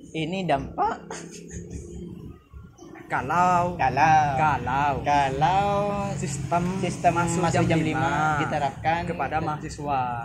Ini dampak kalau sistem masuk jam 5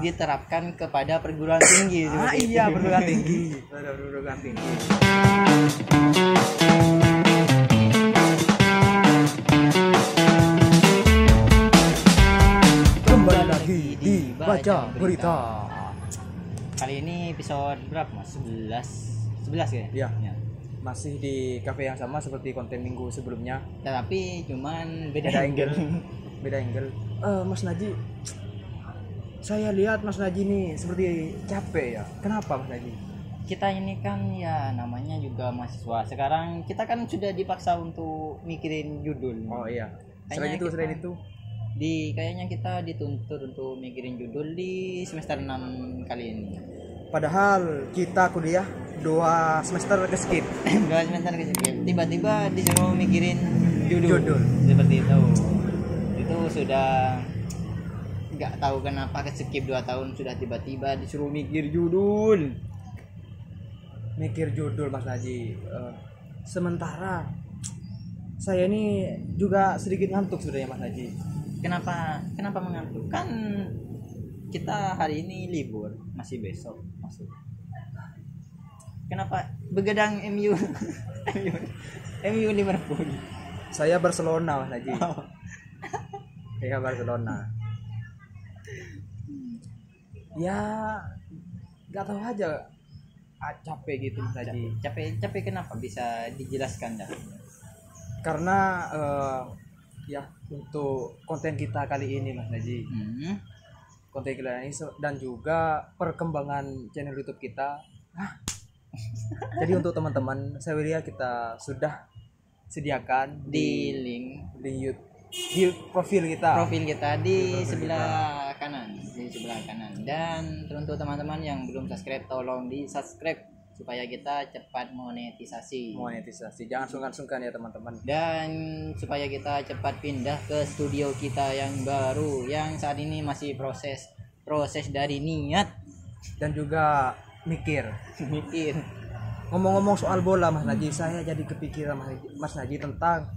diterapkan kepada perguruan tinggi. Iya, perguruan tinggi. Kembali lagi di Baca Berita. Kali ini episode berapa Mas? 11 ya? Iya. Masih di kafe yang sama seperti konten minggu sebelumnya, tapi cuman beda angle. Mas Naji, saya lihat Mas Naji nih seperti capek ya. Kenapa Mas Naji? Kita ini kan ya namanya juga mahasiswa. Sekarang kita kan sudah dipaksa untuk mikirin judul. Oh iya. Selain itu kayaknya kita dituntut untuk mikirin judul di semester 6 kali ini. Padahal kita kuliah 2 semester ke-skip. Tiba-tiba disuruh mikirin judul. Seperti itu. Itu sudah nggak tahu kenapa ke-skip 2 tahun, sudah tiba-tiba disuruh mikir judul. Mas Naji. Sementara saya ini juga sedikit ngantuk sebenarnya Mas Naji. Kenapa mengantuk? Kan kita hari ini libur, masih besok masuk. Kenapa begadang MU Liverpool? Saya Barcelona Mas Naji. Saya Barcelona. Ya nggak tahu aja, capek gitu Mas Naji. Capek kenapa? Bisa dijelaskan dah? Karena ya untuk konten kita kali ini Mas Naji, konten kita ini dan juga perkembangan channel YouTube kita. Jadi untuk teman-teman, saya lihat kita sudah sediakan di link di profil kita di sebelah kanan. Dan untuk teman-teman yang belum subscribe, tolong di subscribe supaya kita cepat monetisasi. Jangan sungkan-sungkan ya teman-teman. Dan supaya kita cepat pindah ke studio kita yang baru, yang saat ini masih proses dari niat dan juga mikir. Ngomong-ngomong soal bola Mas Naji, saya jadi kepikiran Mas Naji tentang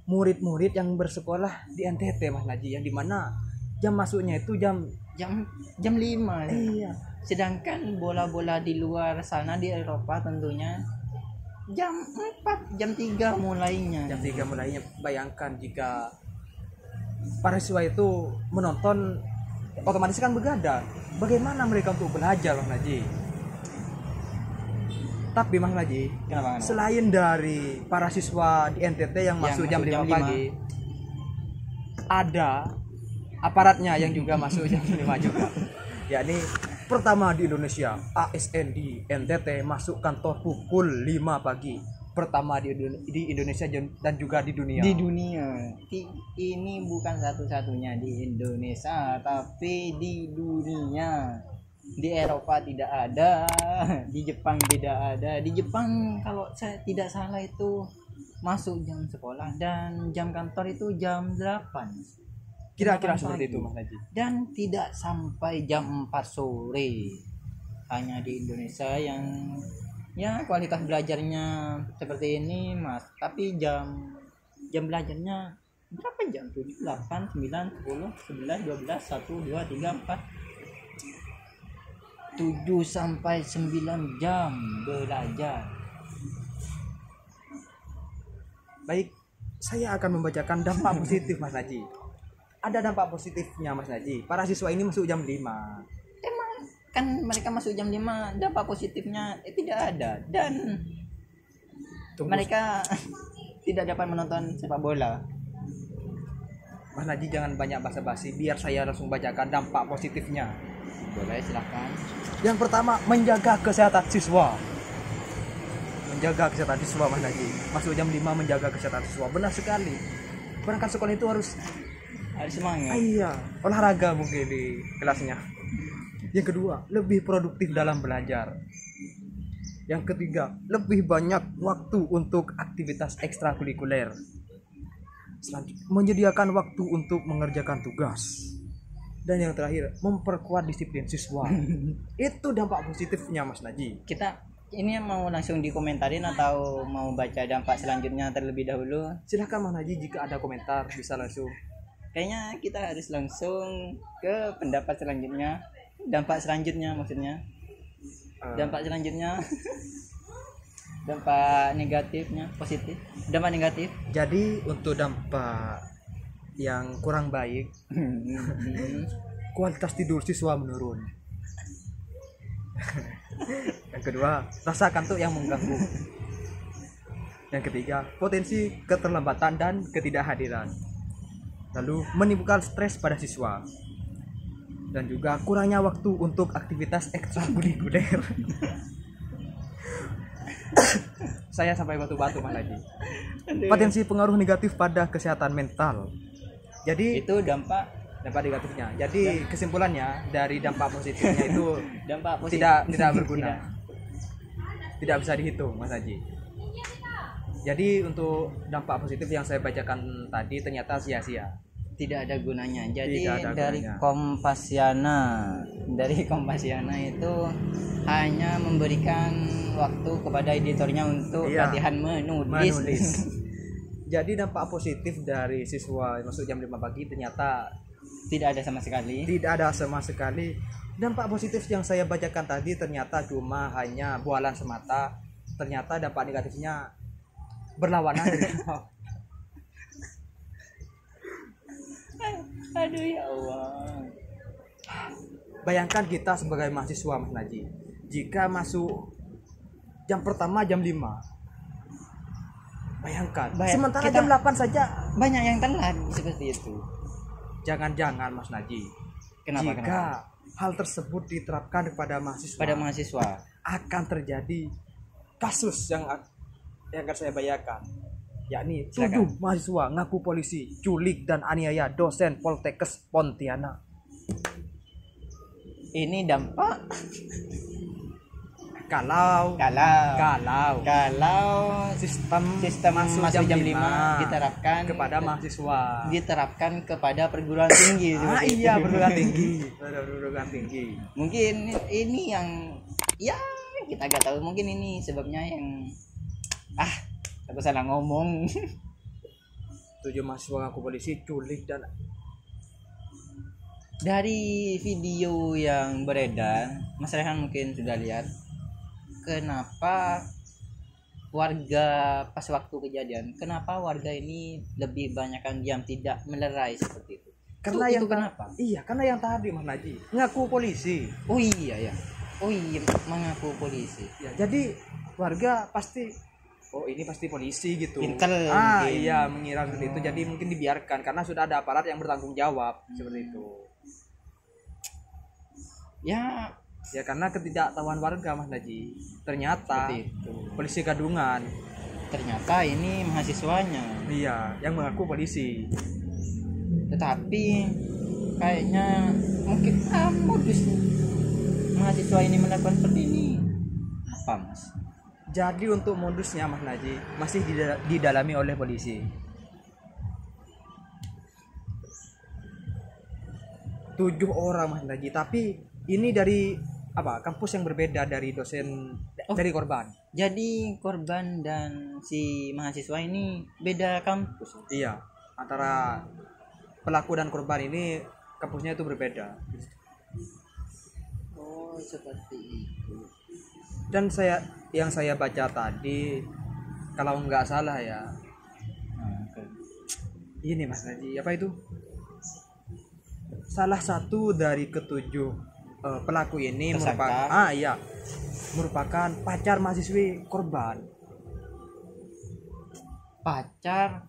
murid-murid yang bersekolah di NTT Mas Naji, yang dimana jam masuknya itu jam 5. Iya. Sedangkan bola-bola di luar sana di Eropa tentunya jam 4, jam 3 mulainya. Bayangkan jika para siswa itu menonton, otomatis kan begadang. Bagaimana mereka untuk belajar Mas Naji? Tapi Mas Naji, kenapa? Selain dari para siswa di NTT yang masuk jam 5 pagi, ada aparatnya yang juga masuk jam 5 juga. Yakni pertama di Indonesia, ASN di NTT masuk kantor pukul 5 pagi. Pertama di Indonesia dan juga di dunia. Ini bukan satu-satunya di Indonesia, tapi di dunia. Di Eropa tidak ada, di Jepang tidak ada. Di Jepang kalau saya tidak salah itu masuk jam sekolah dan jam kantor itu jam 8. Kira-kira seperti itu Mas Naji. Dan tidak sampai jam 4 sore. Hanya di Indonesia yang ya kualitas belajarnya seperti ini Mas. Tapi jam belajarnya berapa jam? 7, 8, 9, 10, 11, 12, 1, 2, 3, 4 7 sampai 9 jam belajar. Baik, saya akan membacakan dampak positif Mas Naji. Ada dampak positifnya Mas Naji. Para siswa ini masuk jam 5. Emang kan mereka masuk jam 5, dampak positifnya tidak ada. Dan mereka tidak dapat menonton sepak bola. Mas Naji jangan banyak basa-basi, biar saya langsung bacakan dampak positifnya. Boleh, silakan. Yang pertama, menjaga kesehatan siswa. Mas Naji. Masuk jam 5 menjaga kesehatan siswa. Benar sekali. Berangkat sekolah itu harus semangat. Iya, olahraga mungkin di kelasnya. Yang kedua, lebih produktif dalam belajar. Yang ketiga, lebih banyak waktu untuk aktivitas ekstrakurikuler. Selanjutnya, menyediakan waktu untuk mengerjakan tugas. Dan yang terakhir, memperkuat disiplin siswa. Itu dampak positifnya Mas Naji. Kita ini mau langsung dikomentarin atau mau baca dampak selanjutnya terlebih dahulu? Silakan Mas Naji, jika ada komentar bisa langsung. Kayaknya kita harus langsung ke pendapat selanjutnya. Dampak selanjutnya maksudnya. Dampak selanjutnya. Dampak negatifnya, positif. Dampak negatif. Jadi untuk dampak yang kurang baik, kualitas tidur siswa menurun. Yang kedua, rasa kantuk yang mengganggu. Yang ketiga, potensi keterlambatan dan ketidakhadiran. Lalu menimbulkan stres pada siswa. Dan juga kurangnya waktu untuk aktivitas ekstrakurikuler. Saya sampai batu-batu Mas Haji. Potensi pengaruh negatif pada kesehatan mental. Jadi itu dampak negatifnya. Jadi kesimpulannya dari dampak positifnya itu dampak positif tidak berguna. Tidak bisa dihitung Mas Haji. Jadi untuk dampak positif yang saya bacakan tadi ternyata sia-sia. Tidak ada gunanya. Jadi Tidak ada dari gunanya. Kompasiana itu hanya memberikan waktu kepada editornya untuk Iya, latihan menulis. Jadi dampak positif dari siswa masuk jam 5 pagi ternyata Tidak ada sama sekali. tidak ada sama sekali. Dampak positif yang saya bacakan tadi ternyata cuma hanya bualan semata. Ternyata dampak negatifnya berlawanan. Aduh ya Allah. Bayangkan kita sebagai mahasiswa Mas Naji, jika masuk jam pertama jam 5. Bayangkan, sementara kita- jam 8 saja. Banyak yang telat seperti itu. Jangan-jangan Mas Naji, Kenapa? jika hal tersebut diterapkan kepada mahasiswa, Pada mahasiswa. akan terjadi kasus yang akan saya bayangkan, yakni Silakan. 7 mahasiswa ngaku polisi culik dan aniaya dosen Poltekkes Pontianak. Ini dampak Kalau sistem masuk jam 5 diterapkan kepada perguruan tinggi seperti itu. perguruan tinggi. Perguruan tinggi. Mungkin ini yang ya kita gak tahu, mungkin ini sebabnya yang aku salah ngomong. 7 mahasiswa ngaku polisi culik dan Dari video yang beredar, Mas Rehan mungkin sudah lihat, kenapa warga pas waktu kejadian, kenapa warga ini lebih banyakkan diam, tidak melerai seperti itu? karena Itu yang kenapa? Iya, karena yang tadi Mas Naji ngaku polisi. Oh iya, mengaku polisi. Ya, jadi warga pasti ini pasti polisi gitu. Intel mungkin. Iya, mengira seperti itu. Jadi mungkin dibiarkan karena sudah ada aparat yang bertanggung jawab seperti itu. Ya, Ya karena ketidaktahuan warga Mas Naji. Ternyata seperti itu. polisi gadungan. Ternyata ini mahasiswanya. Iya, yang mengaku polisi. Tetapi kayaknya mungkin modus mahasiswa ini melakukan seperti ini. Apa, Mas? Jadi untuk modusnya Mas Naji masih didalami oleh polisi. 7 orang Mas Naji, tapi ini dari kampus yang berbeda dari dosen dari korban. Jadi korban dan si mahasiswa ini beda kampus. Iya, antara pelaku dan korban ini kampusnya itu berbeda. Oh, seperti itu. Dan yang saya baca tadi, kalau nggak salah ya, ini Mas Naji, apa itu? Salah satu dari ketujuh pelaku ini Tersangka. merupakan pacar mahasiswi korban. Pacar?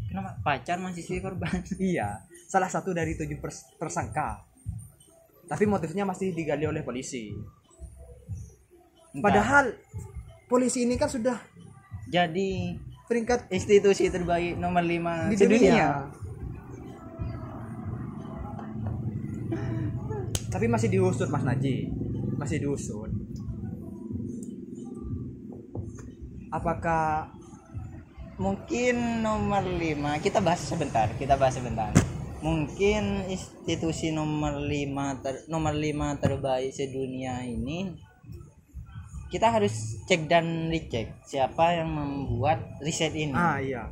Kenapa? Pacar mahasiswa korban? Iya, salah satu dari 7 tersangka. Tapi motifnya masih digali oleh polisi. Padahal polisi ini kan sudah jadi peringkat institusi terbaik nomor 5 di sedunia. dunia. Tapi masih diusut Mas Naji, masih diusut. Apakah Mungkin nomor 5 kita bahas sebentar. Mungkin institusi nomor 5 terbaik sedunia ini kita harus cek dan dicek siapa yang membuat riset ini. Iya.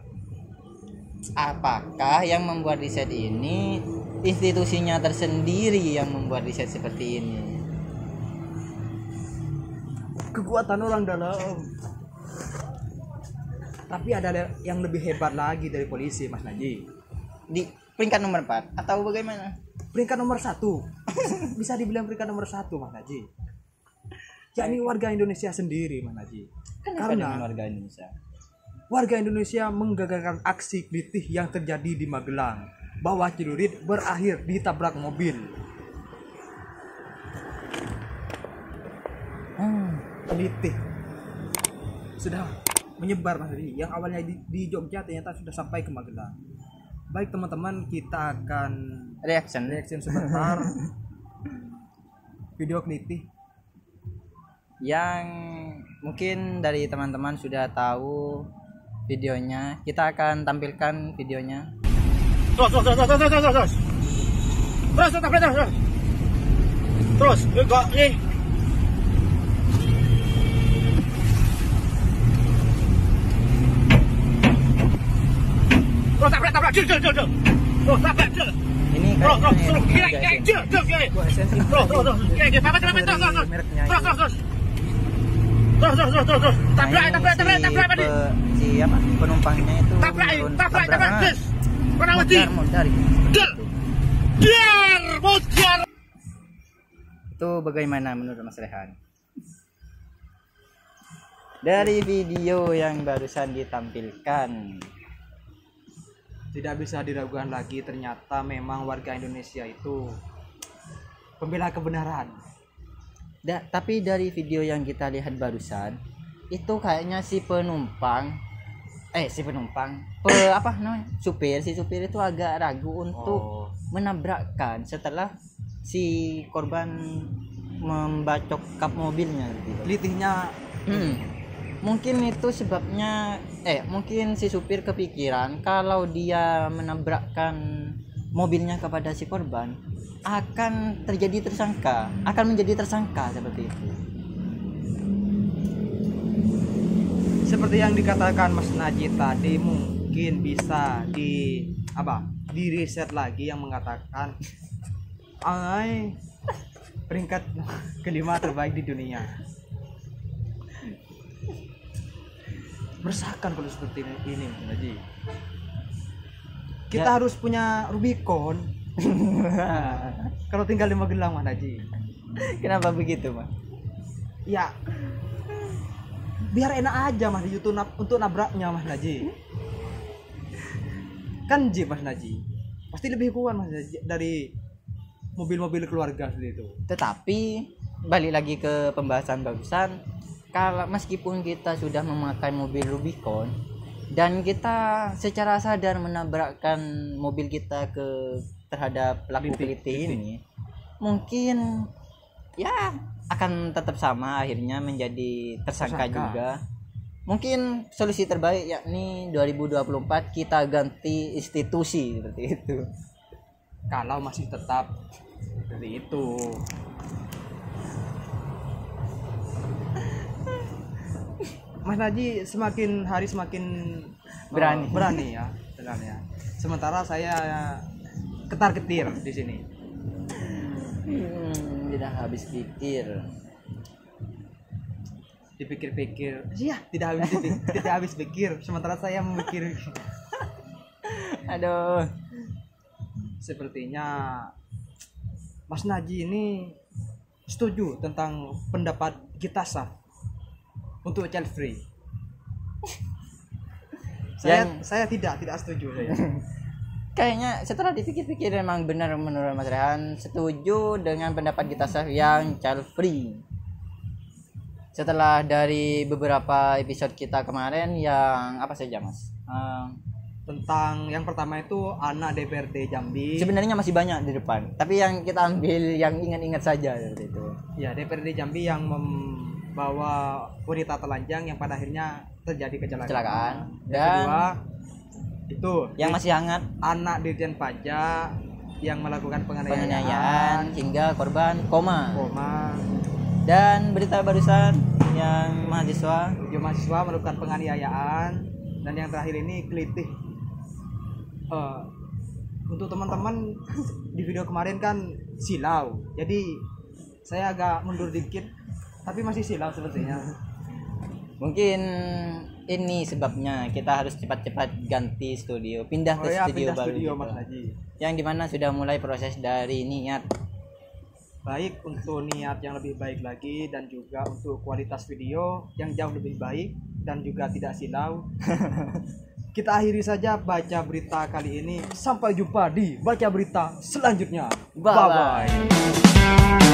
Apakah yang membuat riset ini institusinya tersendiri yang membuat riset seperti ini? Kekuatan orang dalam. Tapi ada yang lebih hebat lagi dari polisi, Mas Naji. Di peringkat nomor 4 atau bagaimana? Peringkat nomor 1. Bisa dibilang peringkat nomor 1, Mas Naji. Yakni warga Indonesia sendiri, Mas Naji. Karena warga Indonesia menggagalkan aksi kelitih yang terjadi di Magelang. Bahwa celurit berakhir ditabrak mobil. Kelitih sudah menyebar, Mas Naji. Yang awalnya di Jogja ternyata sudah sampai ke Magelang. Baik teman-teman, kita akan reaction sebentar. Video kelitih yang mungkin dari teman-teman sudah tahu videonya, kita akan tampilkan videonya. Terus enggak nih. Terus tabrak jel. Terus tabrak jel. Ini terus tabrak si apa penumpangnya itu tabrak modar itu. Bagaimana menurut Mas Rehan dari video yang barusan ditampilkan? Tidak bisa diragukan lagi, ternyata memang warga Indonesia itu pembela kebenaran. Tapi dari video yang kita lihat barusan itu kayaknya si penumpang supir itu agak ragu untuk menabrakkan setelah si korban membacok kap mobilnya gitu. Litihnya mungkin itu sebabnya mungkin si supir kepikiran kalau dia menabrakkan mobilnya kepada si korban akan menjadi tersangka seperti itu. Seperti yang dikatakan Mas Najib tadi, mungkin bisa di riset lagi yang mengatakan peringkat kelima terbaik di dunia. Meresahkan kalau seperti ini, Mas Najib. Kita harus punya Rubicon. Kalau tinggal di Magelang, Mas Najib. Kenapa begitu, Mas? Ya, biar enak aja Mas Najib untuk nabraknya, Mas Najib. Kan Jeep, Mas Najib pasti lebih kuat, Mas Najib, dari mobil-mobil keluarga seperti itu. Tetapi balik lagi ke pembahasan barusan, kalau meskipun kita sudah memakai mobil Rubicon dan kita secara sadar menabrakkan mobil kita terhadap pelaku kelitih ini, mungkin ya akan tetap sama, akhirnya menjadi tersangka juga. Mungkin solusi terbaik yakni 2024 kita ganti institusi seperti itu. Kalau masih tetap seperti itu. Mas Naji semakin hari semakin berani ya. Sementara saya ketar-ketir di sini. Tidak habis pikir. Dipikir-pikir, iya, tidak habis pikir. Sementara saya memikir. Aduh. Sepertinya Mas Naji ini setuju tentang pendapat kita untuk child free. Saya tidak setuju saya. Kayaknya setelah dipikir-pikir memang benar menurut Mas Rehan setuju dengan pendapat kita yang child free. Setelah dari beberapa episode kita kemarin yang apa saja, Mas? Tentang yang pertama itu anak DPRD Jambi. Sebenarnya masih banyak di depan, tapi yang kita ambil yang ingat-ingat saja seperti itu. Ya, DPRD Jambi yang membawa wanita telanjang yang pada akhirnya terjadi kecelakaan. Dan yang kedua itu yang masih hangat, anak Dirjen Pajak yang melakukan penganiayaan hingga korban koma. Dan berita barusan yang mahasiswa 7 mahasiswa melakukan penganiayaan, dan yang terakhir ini kelitih. Untuk teman-teman di video kemarin kan silau, jadi saya agak mundur dikit, tapi masih silau sepertinya. mungkin ini sebabnya kita harus cepat-cepat ganti studio, pindah ke studio pindah baru studio gitu. Mas Haji. Yang dimana sudah mulai proses dari niat. Baik untuk niat yang lebih baik lagi, dan juga untuk kualitas video yang jauh lebih baik dan juga tidak silau. Kita akhiri saja baca berita kali ini. Sampai jumpa di baca berita selanjutnya. Bye-bye.